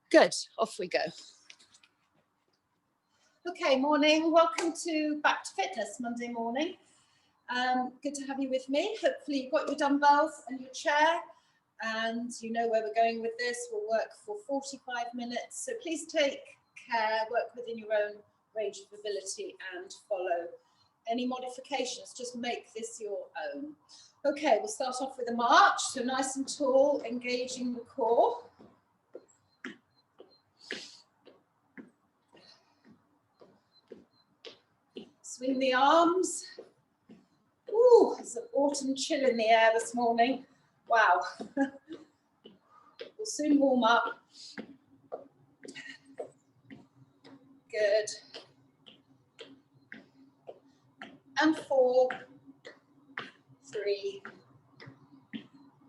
Good, off we go. Okay, morning. Welcome to Back to Fitness Monday morning. Good to have you with me. Hopefully you've got your dumbbells and your chair and you know where we're going with this. We'll work for 45 minutes. So please take care, work within your own range of ability and follow any modifications. Just make this your own. Okay, we'll start off with a march. So nice and tall, engaging the core. Swing the arms. Ooh, there's an autumn chill in the air this morning. Wow. We'll soon warm up. Good. And 4, 3,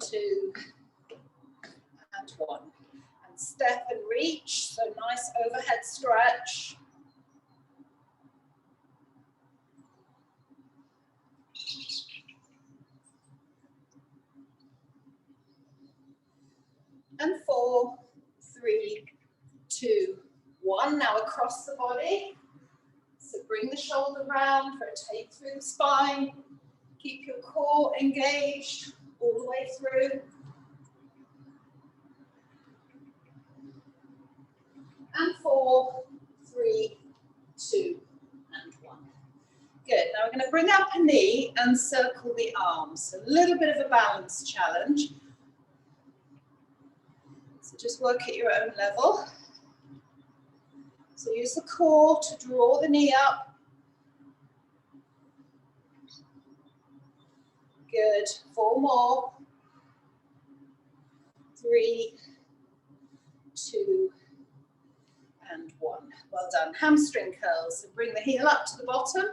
2, and 1. And step and reach. So nice overhead stretch. And 4, 3, 2, 1. Now across the body. So bring the shoulder round, rotate through the spine. Keep your core engaged all the way through. And 4, 3, 2, and 1. Good. Now we're going to bring up a knee and circle the arms. A little bit of a balance challenge. So just work at your own level. So use the core to draw the knee up. Good. 4 more. 3, 2, and 1. Well done. Hamstring curls. So bring the heel up to the bottom.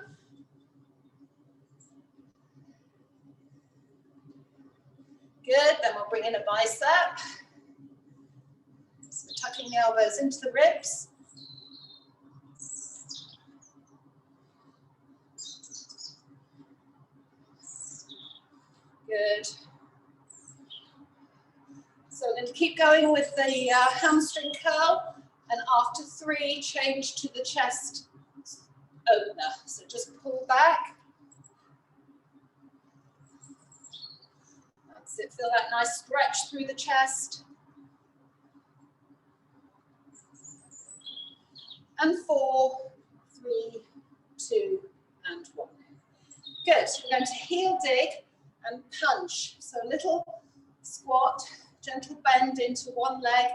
Good. Then we'll bring in a bicep. So tucking the elbows into the ribs. Good. So we're going to keep going with the hamstring curl, and after 3, change to the chest opener. So just pull back. That's it. Feel that nice stretch through the chest. And 4, 3, 2, and 1. Good. We're going to heel dig and punch. So a little squat, gentle bend into one leg,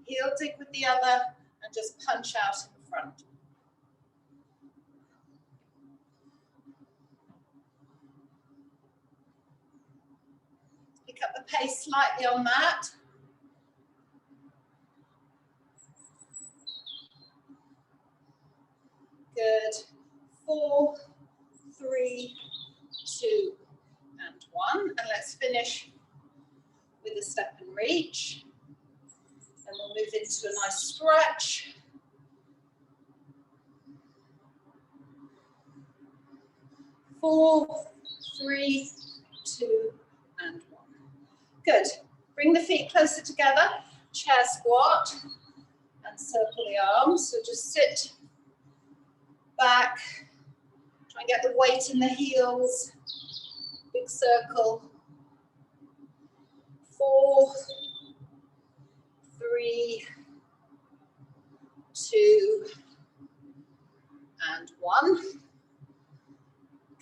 heel dig with the other, and just punch out in the front. Pick up the pace slightly on that. Good. 4, 3, 2, and 1. And let's finish with a step and reach. And we'll move into a nice stretch. Four, 3, 2, and 1. Good. Bring the feet closer together. Chair squat and circle the arms. So just sit back. Try and get the weight in the heels. Big circle. 4, 3, 2, and 1.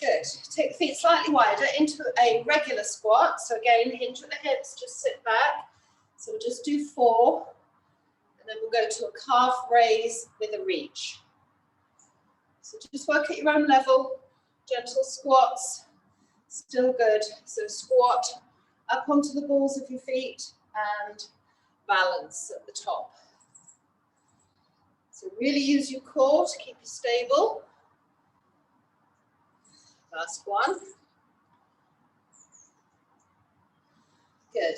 Good. Take the feet slightly wider into a regular squat. So again, hinge at the hips, just sit back. So we'll just do 4, and then we'll go to a calf raise with a reach. So just work at your own level, gentle squats, still good. So squat up onto the balls of your feet and balance at the top. So really use your core to keep you stable. Last one. Good.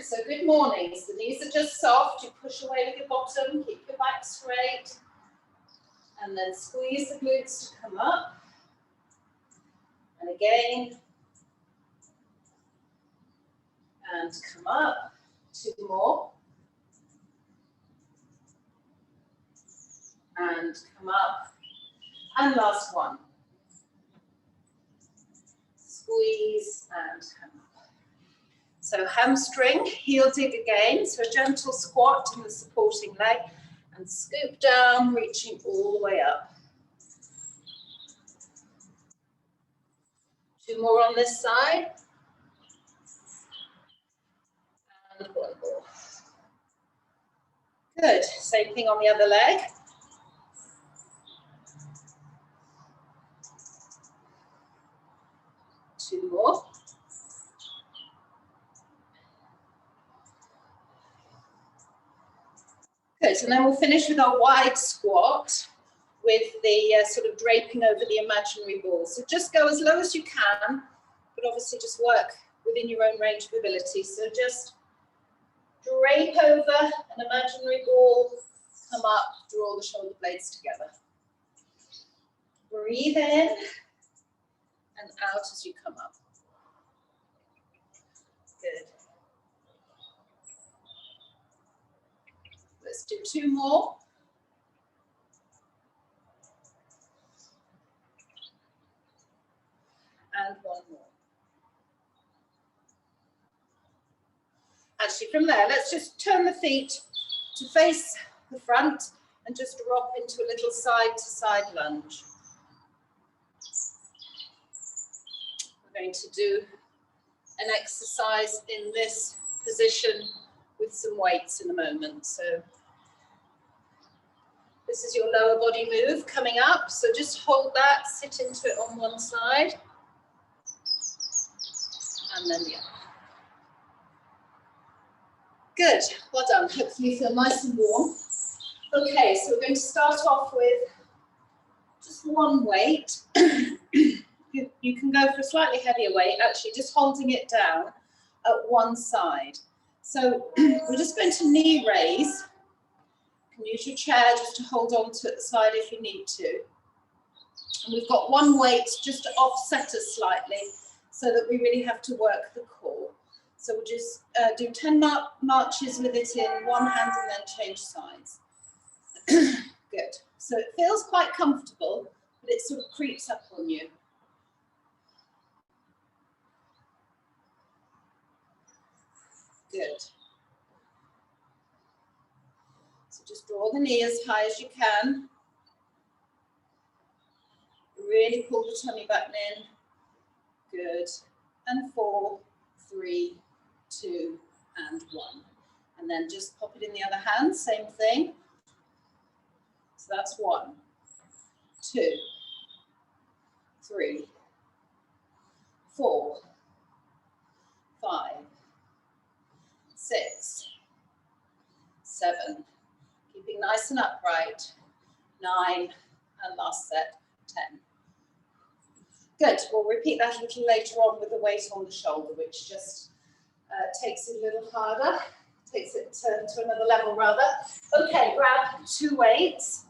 So good morning. So the knees are just soft. You push away with your bottom, keep your back straight. And then squeeze the glutes to come up. And again. And come up. 2 more. and come up. And last one. Squeeze and come up. So hamstring, heel dig again. So a gentle squat in the supporting leg and scoop down, reaching all the way up. 2 more on this side. And 1 more. Good, same thing on the other leg. Two more. Good, and then we'll finish with our wide squat with the sort of draping over the imaginary ball. So just go as low as you can, but obviously just work within your own range of ability. So just drape over an imaginary ball, come up, draw the shoulder blades together. Breathe in and out as you come up. Good. Let's do 2 more. And 1 more. Actually, from there, let's just turn the feet to face the front and just drop into a little side-to-side lunge. We're going to do an exercise in this position with some weights in a moment. So this is your lower body move coming up. So just hold that, sit into it on one side, and then the other. Good, well done. Hopefully you feel nice and warm. Okay, so we're going to start off with just one weight. You can go for a slightly heavier weight, actually just holding it down at one side. So we're just going to knee raise. You can use your chair just to hold on to the side if you need to. And we've got one weight just to offset us slightly so that we really have to work the core. So we'll just do 10 marches with it in one hand and then change sides. Good. So it feels quite comfortable, but it sort of creeps up on you. Good. So just draw the knee as high as you can. Really pull the tummy back in. Good. And 4, 3, 2, and 1. And then just pop it in the other hand, same thing. So that's 1, 2, 3, 4, 5, 6, 7, keeping nice and upright, 9, and last set, 10. Good, we'll repeat that a little later on with the weight on the shoulder, which just takes it a little harder, takes it to another level rather. Okay, grab 2 weights,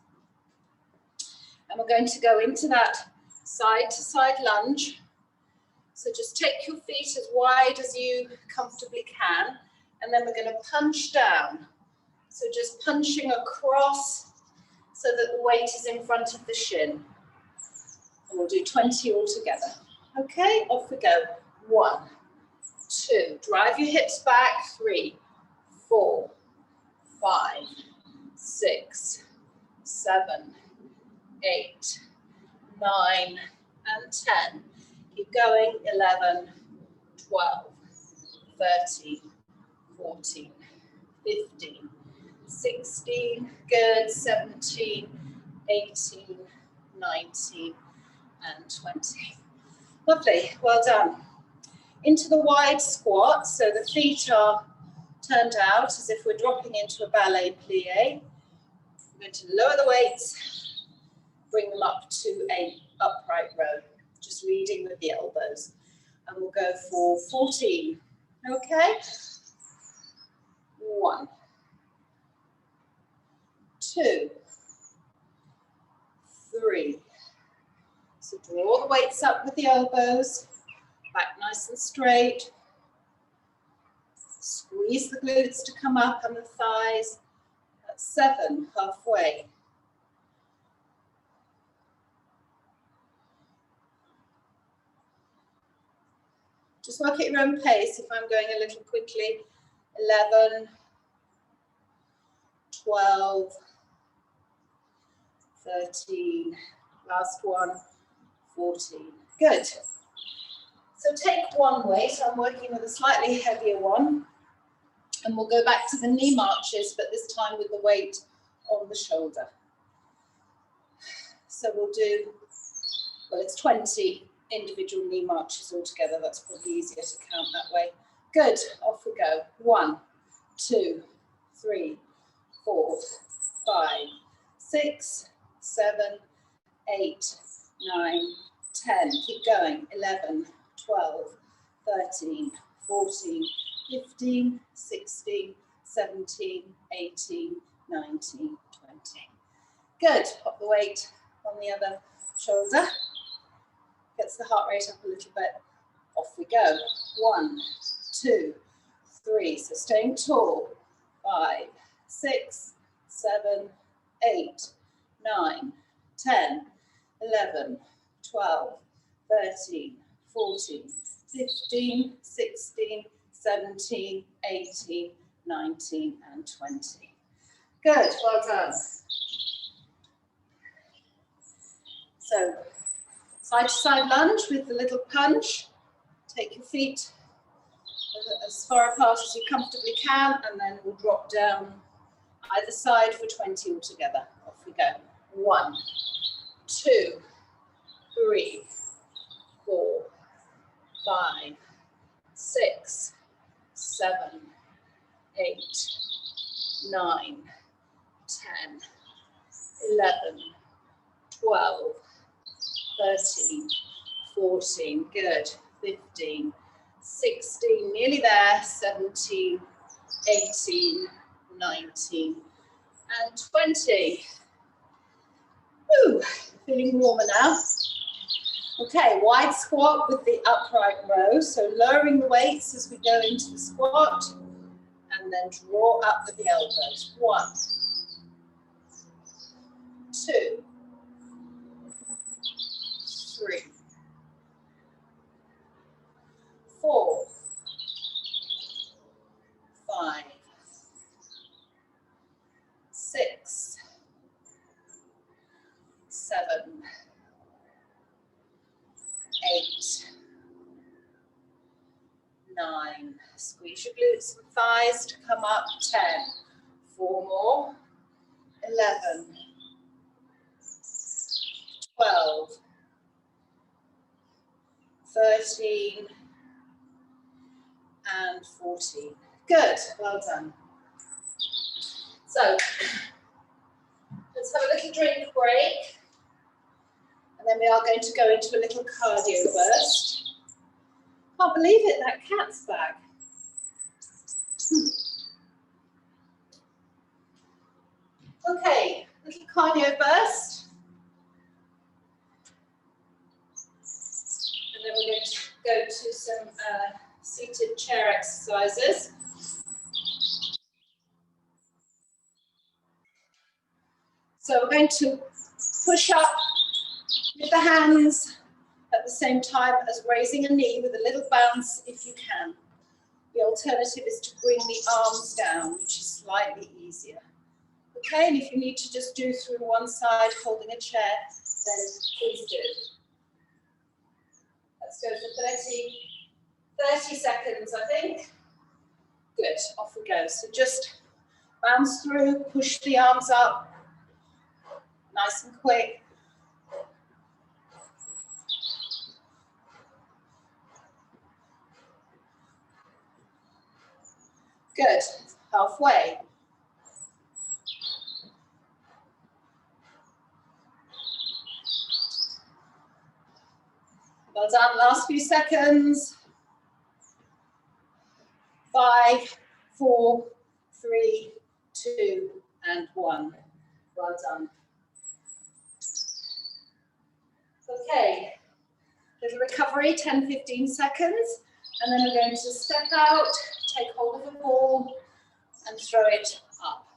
and we're going to go into that side-to-side lunge. So just take your feet as wide as you comfortably can, and then we're going to punch down. So just punching across so that the weight is in front of the shin. And we'll do 20 all together. Okay, off we go. 1, 2, drive your hips back. 3, 4, 5, 6, 7, 8, 9, and 10. Keep going. 11, 12, 13, 14, 15, 16, good, 17, 18, 19, and 20. Lovely, well done. Into the wide squat, so the feet are turned out as if we're dropping into a ballet plie. We're going to lower the weights, bring them up to an upright row, just leading with the elbows. And we'll go for 14, okay? 1, 2, 3. So draw the weights up with the elbows, back nice and straight. Squeeze the glutes to come up and the thighs. That's 7, halfway. Just work at your own pace if I'm going a little quickly. 11, 12, 13, last one, 14. Good. So take one weight. I'm working with a slightly heavier one. And we'll go back to the knee marches, but this time with the weight on the shoulder. So we'll do, well, it's 20 individual knee marches altogether. That's probably easier to count that way. Good, off we go. 1, 2, 3, 4, 5, 6, 7, 8, 9, 10. Keep going. 11, 12, 13, 14, 15, 16, 17, 18, 19, 20. Good. Pop the weight on the other shoulder. Gets the heart rate up a little bit. Off we go. 1, 2, 3. So staying tall. 5, 6, 7, 8, 9, 10, 11, 12, 13, 14, 15, 16, 17, 18, 19, and 20. Good, well done. So, side to side lunge with the little punch. Take your feet as far apart as you comfortably can, and then we'll drop down either side for 20 altogether. Off we go. 1, 2, 3, 4, 5, 6, 7, 8, 9, 10, 11, 12, 13, 14, good, 15, 16, nearly there, 17, 18, 19, and 20. Woo, feeling warmer now. Okay, wide squat with the upright row. So lowering the weights as we go into the squat, and then draw up with the elbows. 1, 2, 3, 4, 5, 6, 7, 8, 9. Squeeze your glutes and thighs to come up. 10. 4 more. 11, 12, 13, and 14. Good, well done. So, let's have a little drink break. And then we are going to go into a little cardio burst. Can't believe it, that cat's back. Okay, little cardio burst. And then we're going to go to some seated chair exercises. So we're going to push up with the hands at the same time as raising a knee with a little bounce if you can. The alternative is to bring the arms down, which is slightly easier. Okay, and if you need to just do through one side holding a chair, then please do. Let's go for 30 seconds, I think. Good, off we go. So just bounce through, push the arms up, nice and quick. Good, halfway. Well done, last few seconds. 5, 4, 3, 2, and 1. Well done. Okay, little recovery, 10-15 seconds, and then we're going to step out, take hold of the ball, and throw it up.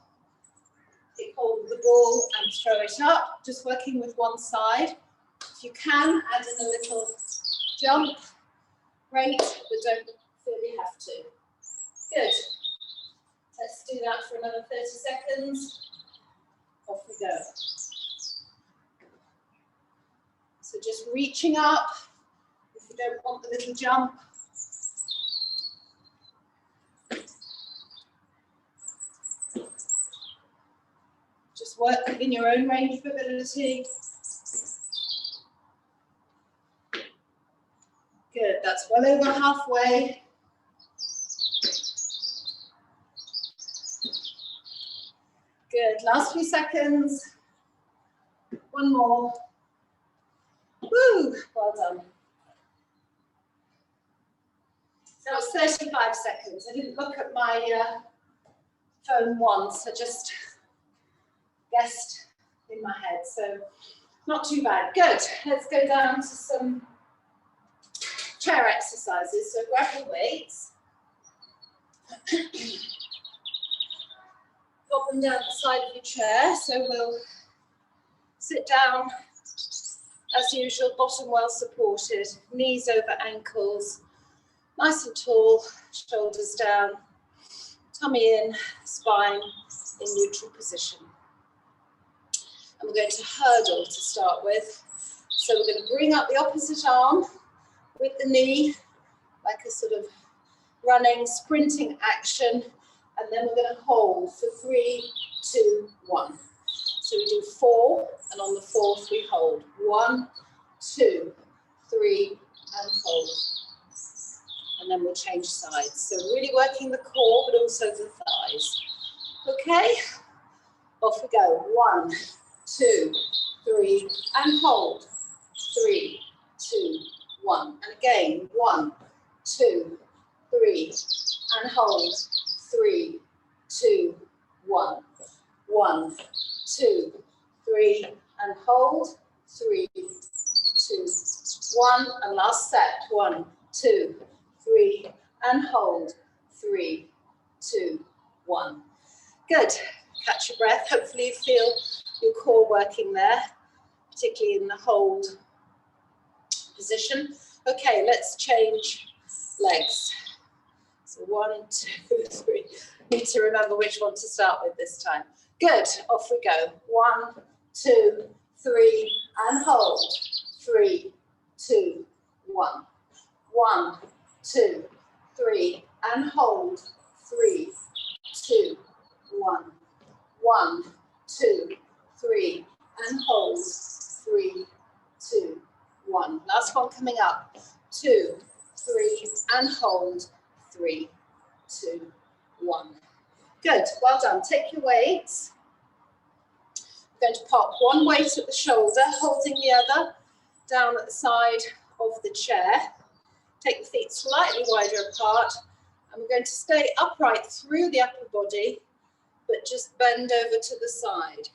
Take hold of the ball and throw it up, just working with one side. If you can, add in a little jump Great, but don't feel you have to. Good. Let's do that for another 30 seconds. Off we go. So just reaching up, if you don't want the little jump. Just work within your own range of ability. Good, that's well over halfway. Good, last few seconds. One more. Woo, well done. That was 35 seconds. I didn't look at my phone once, I just guessed in my head, so not too bad. Good, let's go down to some chair exercises. So grab your weights. Pop them down the side of your chair. So we'll sit down as usual, bottom well supported, knees over ankles, nice and tall, shoulders down, tummy in, spine in neutral position. And we're going to hurdle to start with. So we're going to bring up the opposite arm with the knee, like a sort of running, sprinting action, and then we're going to hold for 3, 2, 1. So we do 4, and on the 4th we hold. 1, 2, 3, and hold. And then we'll change sides. So really working the core, but also the thighs. Okay, off we go. 1, 2, 3, and hold. 3, 2, 1. And again, 1, 2, 3, and hold. 3, 2, 1. 1, 2, 3, and hold. 3, 2, 1. And last set. 1, 2, 3, and hold. 3, 2, 1. Good. Catch your breath. Hopefully you feel your core working there, particularly in the hold position. Okay, let's change legs. So 1, 2, 3. Need to remember which one to start with this time. Good, off we go. 1, 2, 3, and hold. 3, 2, 1. 1, 2, 3, and hold. 3, 2, 1. 1, 2, 3, and hold. 3, 2, 1. Last one coming up. 2, 3, and hold. 3, 2, 1. Good, well done. Take your weights. We're going to pop one weight at the shoulder, holding the other down at the side of the chair. Take the feet slightly wider apart, and we're going to stay upright through the upper body, but just bend over to the side.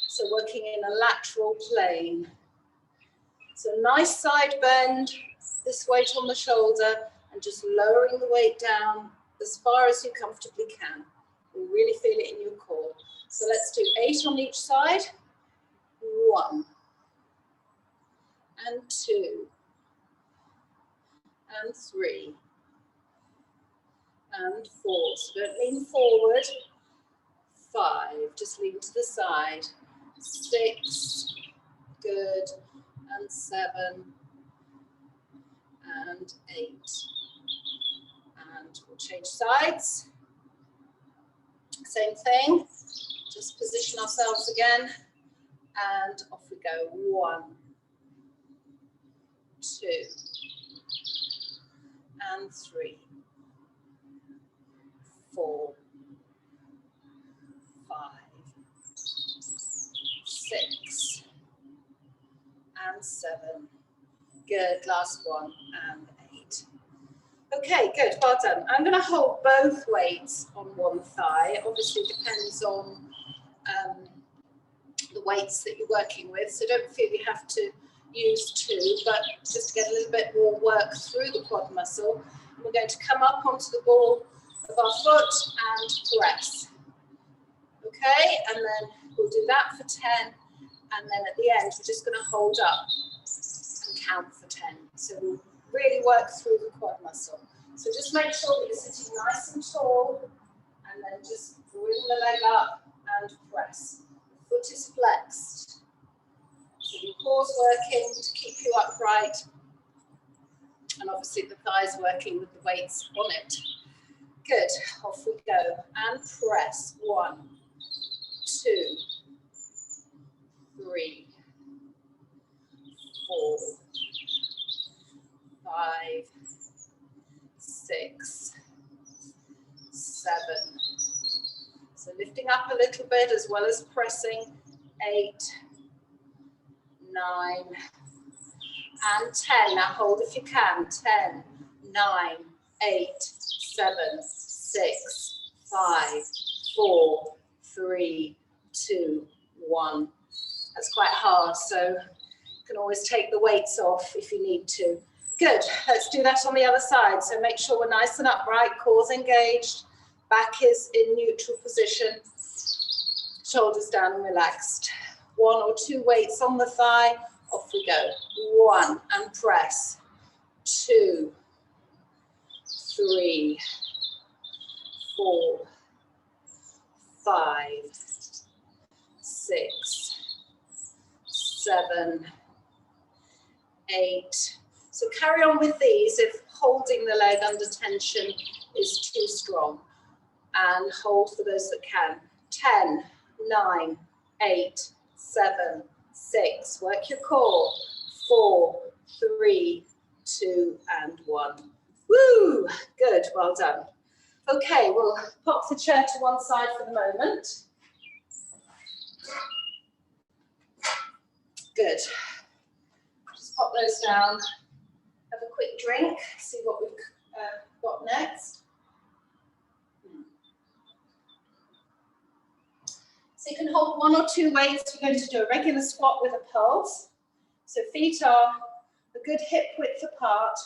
So working in a lateral plane. So nice side bend, this weight on the shoulder, and just lowering the weight down as far as you comfortably can. You really feel it in your core. So let's do 8 on each side. 1, and 2, and 3, and 4. So don't lean forward. 5, just lean to the side. 6, good, and 7, and 8. And we'll change sides. Same thing, just position ourselves again, and off we go. 1, 2, and 3, 4, 5, 6, and 7. Good, last one, and 8. Okay, good, well done. I'm going to hold both weights on one thigh. Obviously depends on the weights that you're working with, so don't feel you have to use 2, but just to get a little bit more work through the quad muscle. And we're going to come up onto the ball of our foot and press. Okay, and then we'll do that for 10, and then at the end we're just going to hold up and count for 10. So we'll really work through the quad muscle. So just make sure that you're sitting nice and tall, and then just bring the leg up and press. The foot is flexed. So your core's working to keep you upright, and obviously the thighs working with the weights on it. Good, off we go, and press. 1, 2, 3, 4, 5, 6, 7. So lifting up a little bit as well as pressing. 8, 9, and 10. Now hold if you can. 10, 9, 8, 7, 6, 5, 4, 3, 2, 1. That's quite hard, so you can always take the weights off if you need to. Good, let's do that on the other side. So make sure we're nice and upright, core's engaged, back is in neutral position, shoulders down and relaxed. 1 or 2 weights on the thigh, off we go. 1, and press. 2, 3, 4, 5, 6, 7, 8. So carry on with these if holding the leg under tension is too strong. And hold for those that can. 10, 9, 8, 7, 6. Work your core. 4, 3, 2, and 1. Woo! Good, well done. Okay, we'll pop the chair to one side for the moment. Good. Just pop those down. Have a quick drink, see what we've got next. So you can hold 1 or 2 weights. We're going to do a regular squat with a pulse. So feet are a good hip width apart,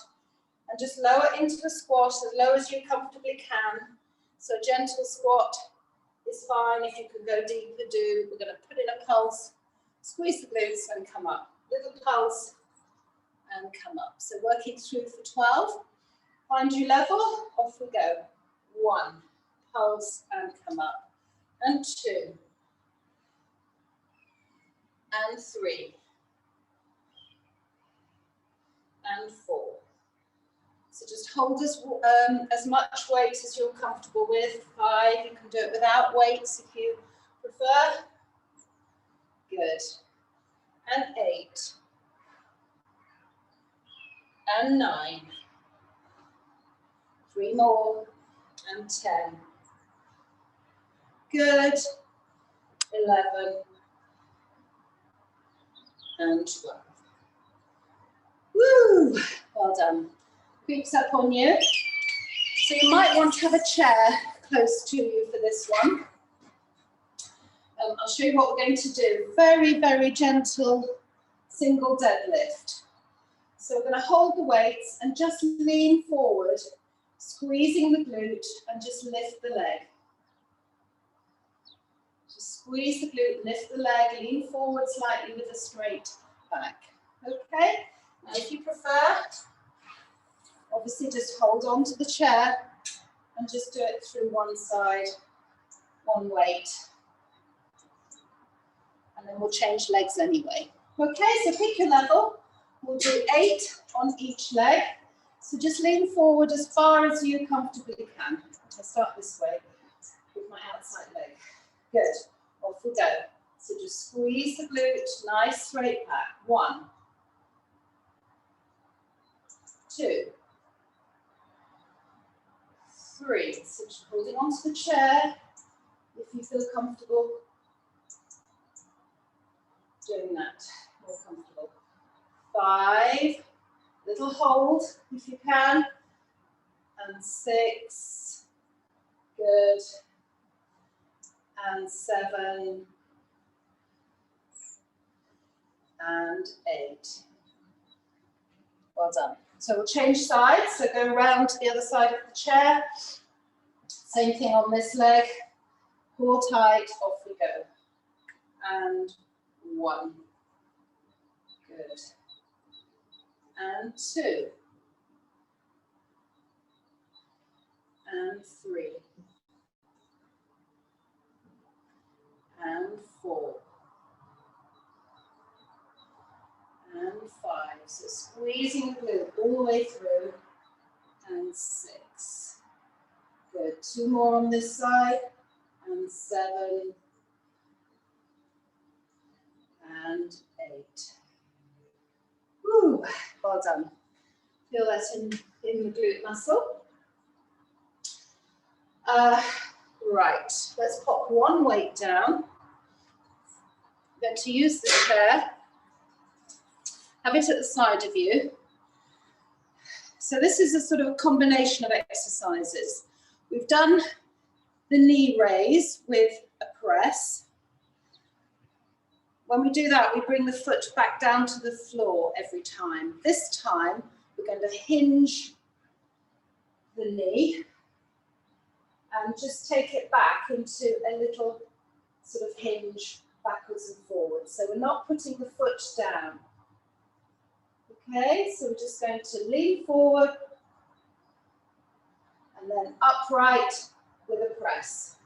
and just lower into the squat as low as you comfortably can. So a gentle squat is fine. If you can go deeper, do. We're going to put in a pulse, squeeze the glutes and come up. Little pulse and come up. So working through for 12. Find your level, off we go. 1, pulse and come up. And 2. And 3. And 4. So just hold as much weight as you're comfortable with. 5, you can do it without weights if you prefer. Good. And 8. And 9. 3 more. And 10. Good. 11. And 12. Woo! Well done. Creeps up on you. So you might want to have a chair close to you for this one. I'll show you what we're going to do. Very, very gentle single deadlift. So we're going to hold the weights and just lean forward, squeezing the glute and just lift the leg. Just squeeze the glute, lift the leg, lean forward slightly with a straight back. Okay? Now if you prefer, obviously just hold on to the chair and just do it through one side, one weight. And then we'll change legs anyway. Okay, so pick your level. We'll do 8 on each leg. So just lean forward as far as you comfortably can. I'll start this way with my outside leg. Good, off we go. So just squeeze the glute, nice straight back. 1, 2, 3. So just holding onto the chair if you feel comfortable doing that, more comfortable. 5, little hold if you can, and 6, good, and 7, and 8. Well done. So we'll change sides, so go around to the other side of the chair. Same thing on this leg, pull tight, off we go. And 1, good, and 2, and 3, and 4, and 5. So squeezing the glute all the way through, and 6. Good. 2 more on this side, and 7, and 8. Woo, well done. Feel that in the glute muscle. Right, let's pop one weight down. I'm going to use the chair. Have it at the side of you. So this is a sort of a combination of exercises. We've done the knee raise with a press. When we do that, we bring the foot back down to the floor every time. This time, we're going to hinge the knee and just take it back into a little sort of hinge backwards and forwards. So we're not putting the foot down. Okay, so we're just going to lean forward and then upright with a press.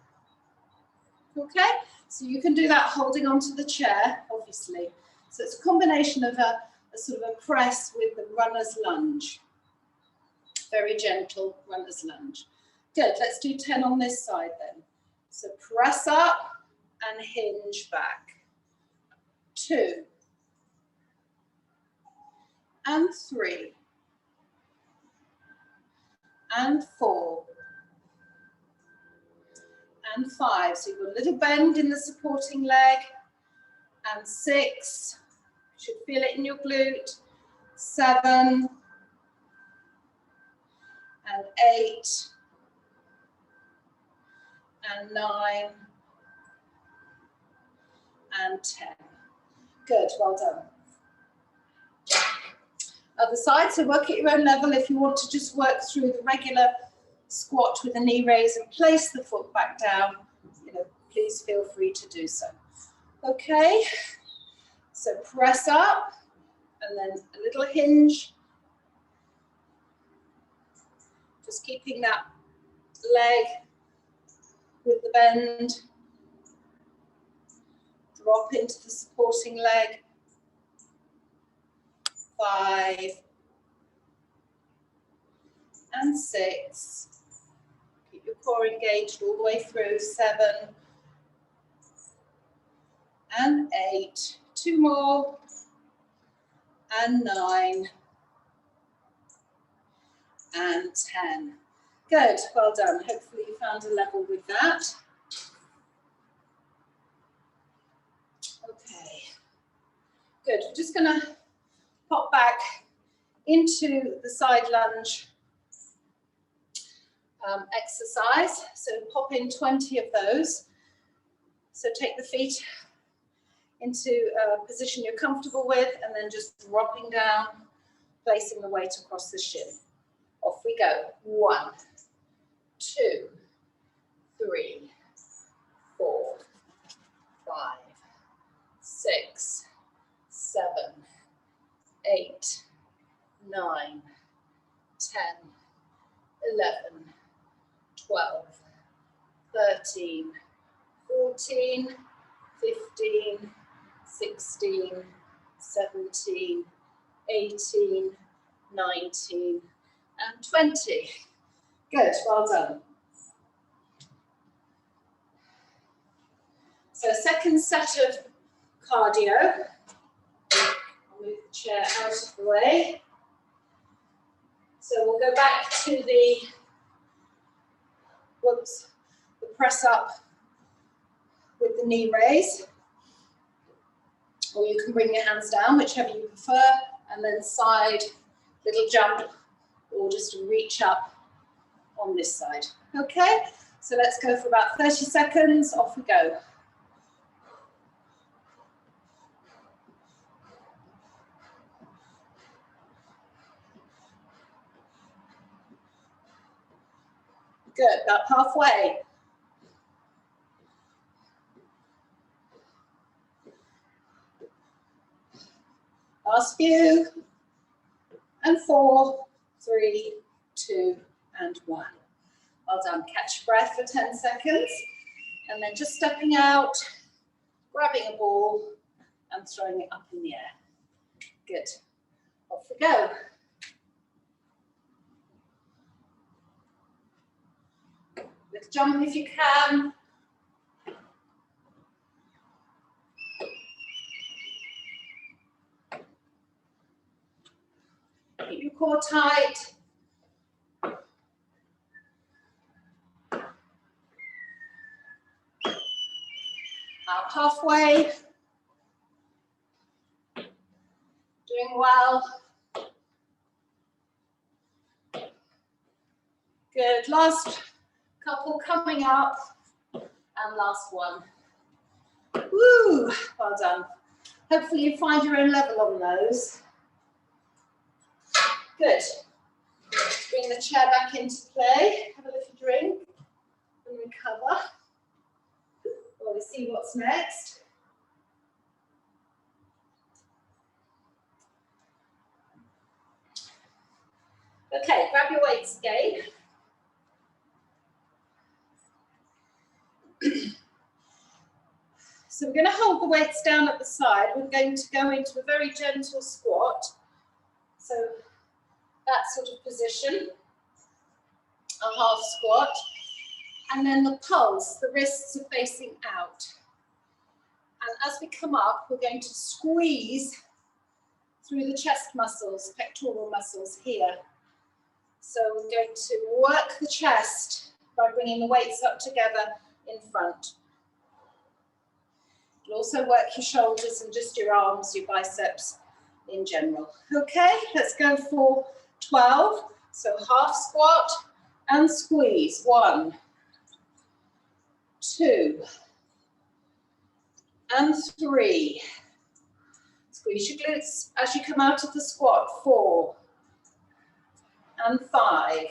Okay, so you can do that holding onto the chair, obviously. So it's a combination of a sort of a press with the runner's lunge. Very gentle runner's lunge. Good, let's do 10 on this side then. So press up and hinge back. 2. And 3. And 4. And 5. So you've got a little bend in the supporting leg. And 6. You should feel it in your glute. 7. And 8. And 9. And 10. Good, well done. Other side, so work at your own level. If you want to just work through the regular squat with a knee raise and place the foot back down, please feel free to do so. Okay, so press up and then a little hinge. Just keeping that leg with the bend. Drop into the supporting leg. 5 and 6. Keep your core engaged all the way through. 7 and 8. 2 more. And 9 and 10. Good, well done. Hopefully you found a level with that. Okay, good. We're just going to pop back into the side lunge exercise. So pop in 20 of those. So take the feet into a position you're comfortable with and then just dropping down, placing the weight across the shin. Off we go. 1, 2, 3, 4, 5, 6, 7, 8, 9, 10, 11, 12, 13, 14, 15, 16, 17, 18, 19, and 20. Good, well done. So second set of cardio. I'll move the chair out of the way. So we'll go back to the press up with the knee raise. Or you can bring your hands down, whichever you prefer, and then side, little jump, or just reach up on this side. Okay, so let's go for about 30 seconds, off we go. Good, about halfway. Last few. And 4, 3, 2, and 1. Well Well done. Catch your breath for 10 seconds. And then just stepping out, grabbing a ball and throwing it up in the air. Good. Off we go. Little jump if you can. Keep your core tight. Out halfway. Doing well. Good. Last couple coming up. And last one. Woo! Well done. Hopefully you find your own level on those. Good. Bring the chair back into play. Have a little drink and recover. While we see what's next. Okay, grab your weights again. So we're going to hold the weights down at the side. We're going to go into a very gentle squat. So that sort of position, a half squat. And then the pulse, the wrists are facing out. And as we come up, we're going to squeeze through the chest muscles, pectoral muscles here. So we're going to work the chest by bringing the weights up together in front. You'll also work your shoulders and just your arms, your biceps in general. Okay, let's go for 12. So half squat and squeeze. 1, 2, and 3. Squeeze your glutes as you come out of the squat. 4, and 5,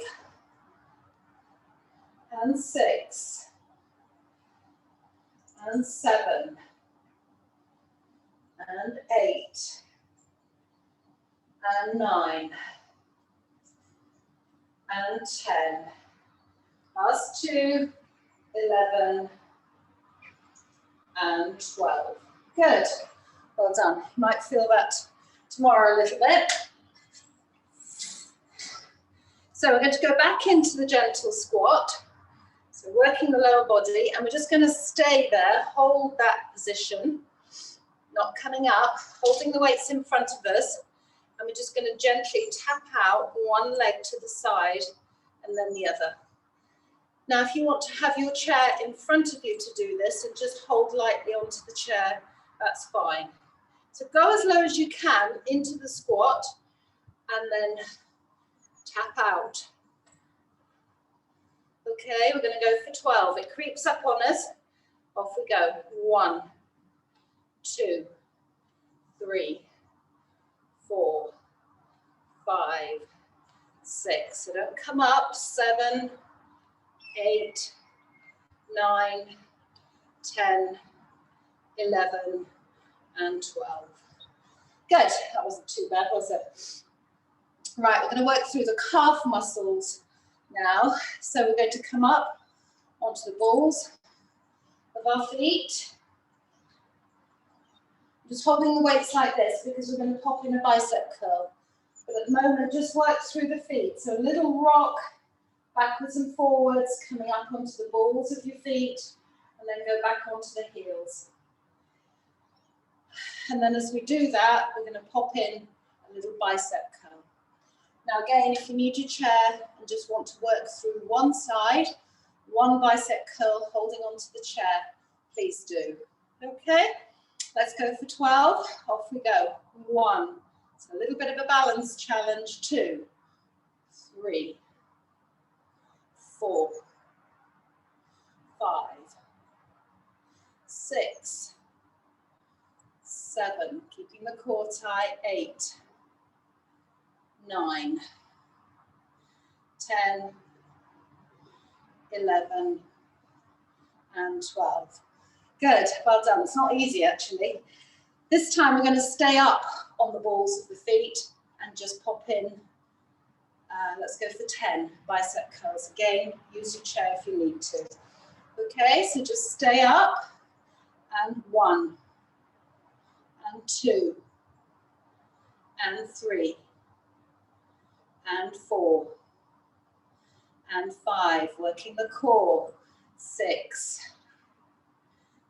and 6, and 7, and 8, and 9, and 10. Last 2, 11, and 12. Good. Well done. You might feel that tomorrow a little bit. So we're going to go back into the gentle squat. So working the lower body, and we're just going to stay there, hold that position, not coming up, holding the weights in front of us, and we're just going to gently tap out one leg to the side and then the other. Now, if you want to have your chair in front of you to do this and just hold lightly onto the chair, that's fine. So go as low as you can into the squat and then tap out. Okay, we're going to go for 12. It creeps up on us. Off we go. 1, 2, 3, 4, 5, 6. So don't come up. 7, 8, 9, 10, 11, and 12. Good. That wasn't too bad, was it? Right, we're going to work through the calf muscles now. So we're going to come up onto the balls of our feet. Just holding the weights like this because we're going to pop in a bicep curl. But at the moment, just work through the feet. So a little rock backwards and forwards, coming up onto the balls of your feet, and then go back onto the heels. And then as we do that, we're going to pop in a little bicep curl. Now again, if you need your chair and just want to work through one side, one bicep curl holding onto the chair, please do. Okay, let's go for 12. Off we go. 1. It's a little bit of a balance challenge. 2, 3, 4, 5, 6, 7, keeping the core tight. 8, 9, 10, 11, and 12. Good, well done. It's not easy actually. This time we're going to stay up on the balls of the feet and just pop in Let's go for 10 bicep curls. Again, use your chair if you need to. Okay, so just stay up. And 1, and 2, and 3, and 4, and 5. Working the core. 6,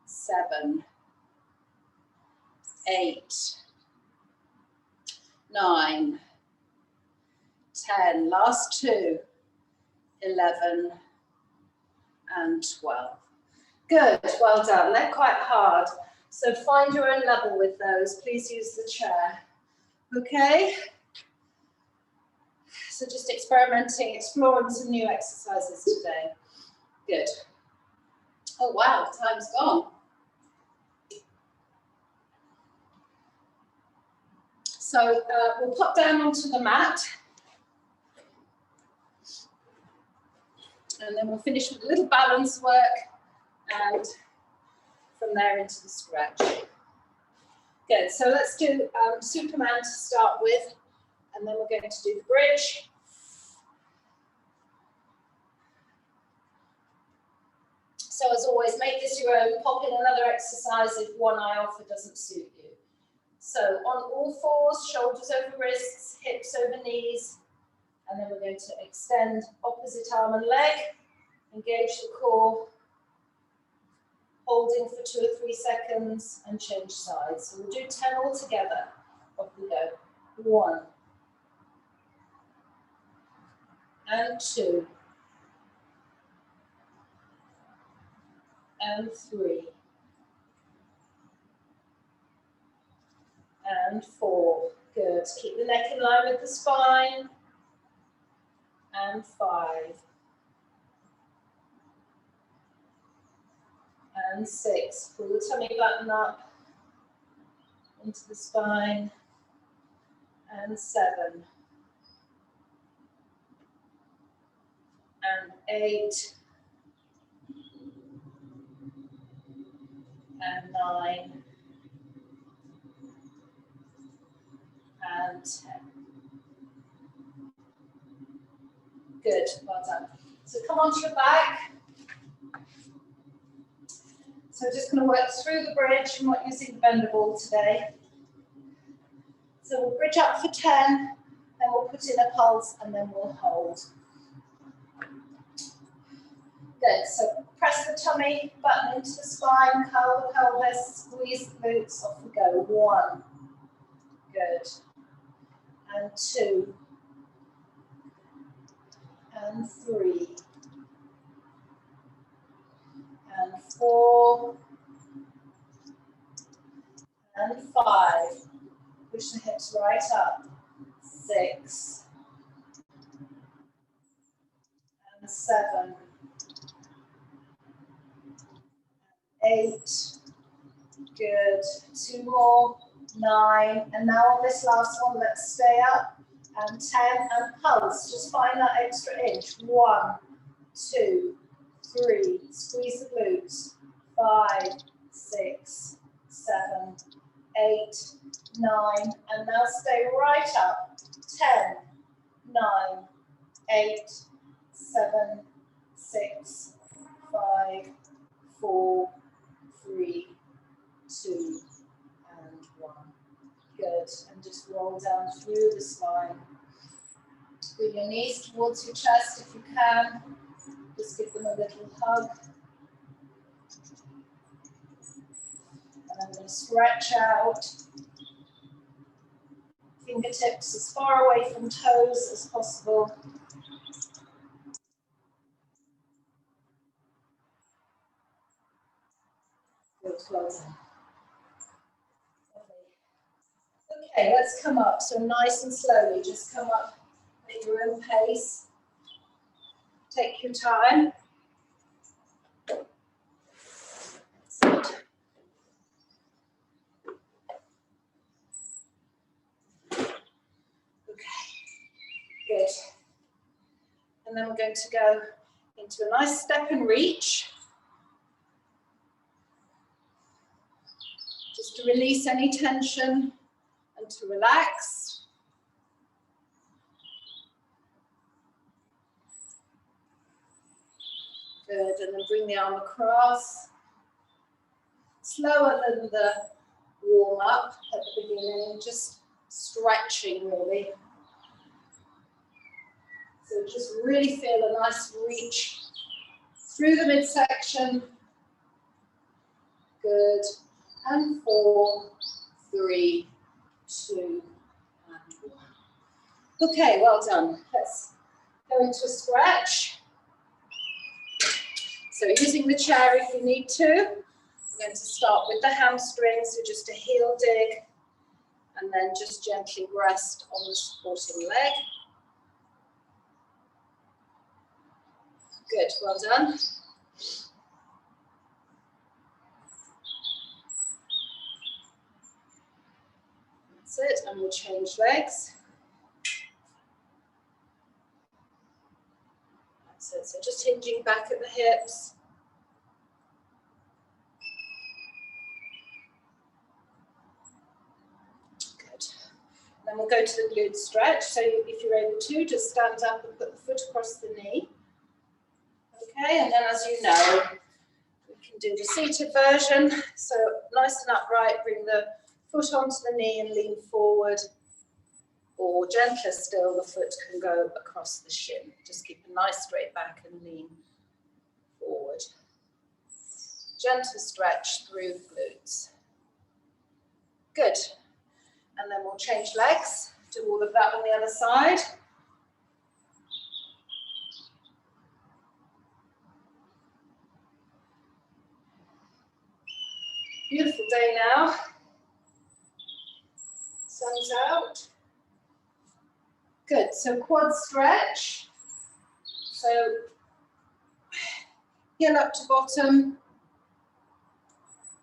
7, 8, 9, 10. Last 2. 11 and 12. Good, well done. They're quite hard. So find your own level with those. Please use the chair. Okay? So just experimenting, exploring some new exercises today. Good. Oh wow, time's gone. So we'll pop down onto the mat. And then we'll finish with a little balance work and from there into the stretch. Good, so let's do Superman to start with, and then we're going to do the bridge. So as always, make this your own. Pop in another exercise if one I offer doesn't suit you. So on all fours, shoulders over wrists, hips over knees, and then we're going to extend opposite arm and leg, engage the core, holding for 2 or 3 seconds and change sides. So we'll do 10 all together. Off we go. 1, and 2, and 3, and 4. Good. Keep the neck in line with the spine. And 5. And 6. Pull the tummy button up into the spine. And 7. And 8. And 9. And 10. Good, well done. So come onto your back. So we're just going to work through the bridge. I'm not using the bender ball today. So we'll bridge up for 10, then we'll put in a pulse, and then we'll hold. Good, so press the tummy button into the spine, curl the pelvis, squeeze the glutes, off we go. 1, good, and 2, and 3, and 4, and 5, push the hips right up, 6, and 7, 8, good, 2 more, 9, and now on this last one, let's stay up, and 10, and pulse, just find that extra inch, 1, 2, 3, squeeze the glutes, 5, 6, 7, 8, 9, and now stay right up, 10, 9, 8, 7, 6, 5, 4, 3, 2, and 1. Good, and just roll down through the spine. Bring your knees towards your chest if you can. Just give them a little hug. And I'm going to stretch out. Fingertips as far away from toes as possible. Good, well done. Okay, let's come up. So nice and slowly, just come up at your own pace. Take your time. Excellent. Okay, good. And then we're going to go into a nice step and reach. Just to release any tension and to relax. bring the arm across. Slower than the warm up at the beginning, just stretching really. So just really feel a nice reach through the midsection. Good. And 4, 3, 2, and 1. Okay, well done. Let's go into a stretch. So using the chair if you need to. I'm going to start with the hamstrings, so just a heel dig, and then just gently rest on the supporting leg. Good, well done. That's it, and we'll change legs. That's it, so just hinging back at the hips. Good. Then we'll go to the glute stretch. So if you're able to, just stand up and put the foot across the knee. Okay, and then as you know, we can do the seated version. So nice and upright, bring the foot onto the knee and lean forward. Or gentler still, the foot can go across the shin. Just keep a nice straight back and lean forward. Gentle stretch through the glutes. Good. And then we'll change legs. Do all of that on the other side. Beautiful day now. Sun's out. Good, so quad stretch. So heel up to bottom.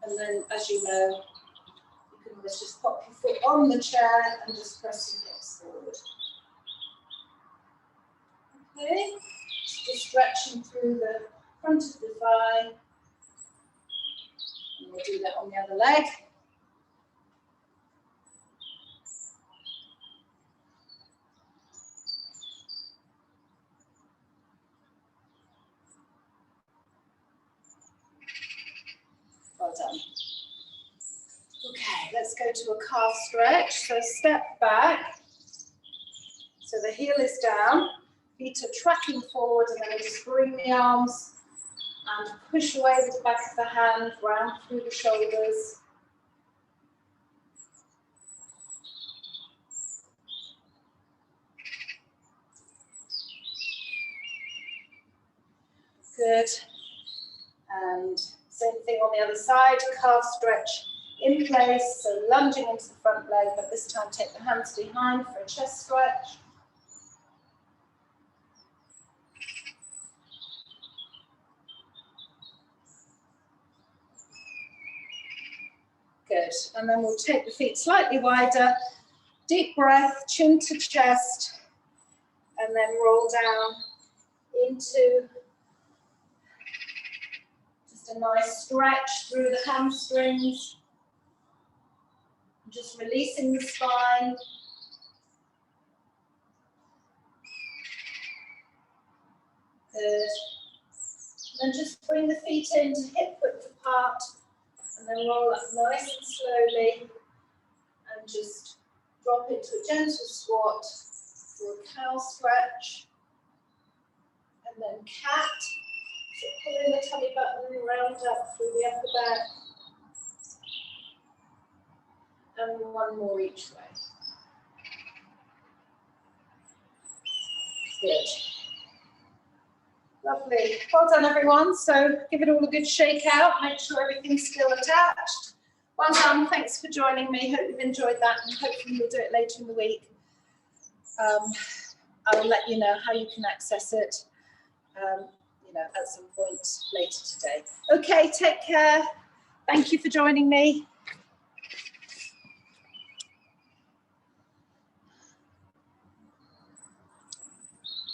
And then, as you know, you can always just pop your foot on the chair and just press your hips forward. Okay, just stretching through the front of the thigh. And we'll do that on the other leg. Well done. Okay, let's go to a calf stretch. So step back. So the heel is down, feet are tracking forward, and then we'll just bring the arms and push away with the back of the hand, round through the shoulders. Good. And same thing on the other side, calf stretch in place, so lunging into the front leg, but this time take the hands behind for a chest stretch. Good, and then we'll take the feet slightly wider, deep breath, chin to chest, and then roll down into just a nice stretch through the hamstrings. Just releasing the spine. Good. And then just bring the feet in to hip width apart, and then roll up nice and slowly, and just drop into a gentle squat for a cow stretch, and then cat. So pull in the tummy button, round up through the upper back. And one more each way. Good. Lovely. Well done, everyone. So give it all a good shake out. Make sure everything's still attached. Well done. Thanks for joining me. Hope you've enjoyed that, and hopefully you'll do it later in the week. I will let you know how you can access it, at some point later today. Okay, take care. Thank you for joining me.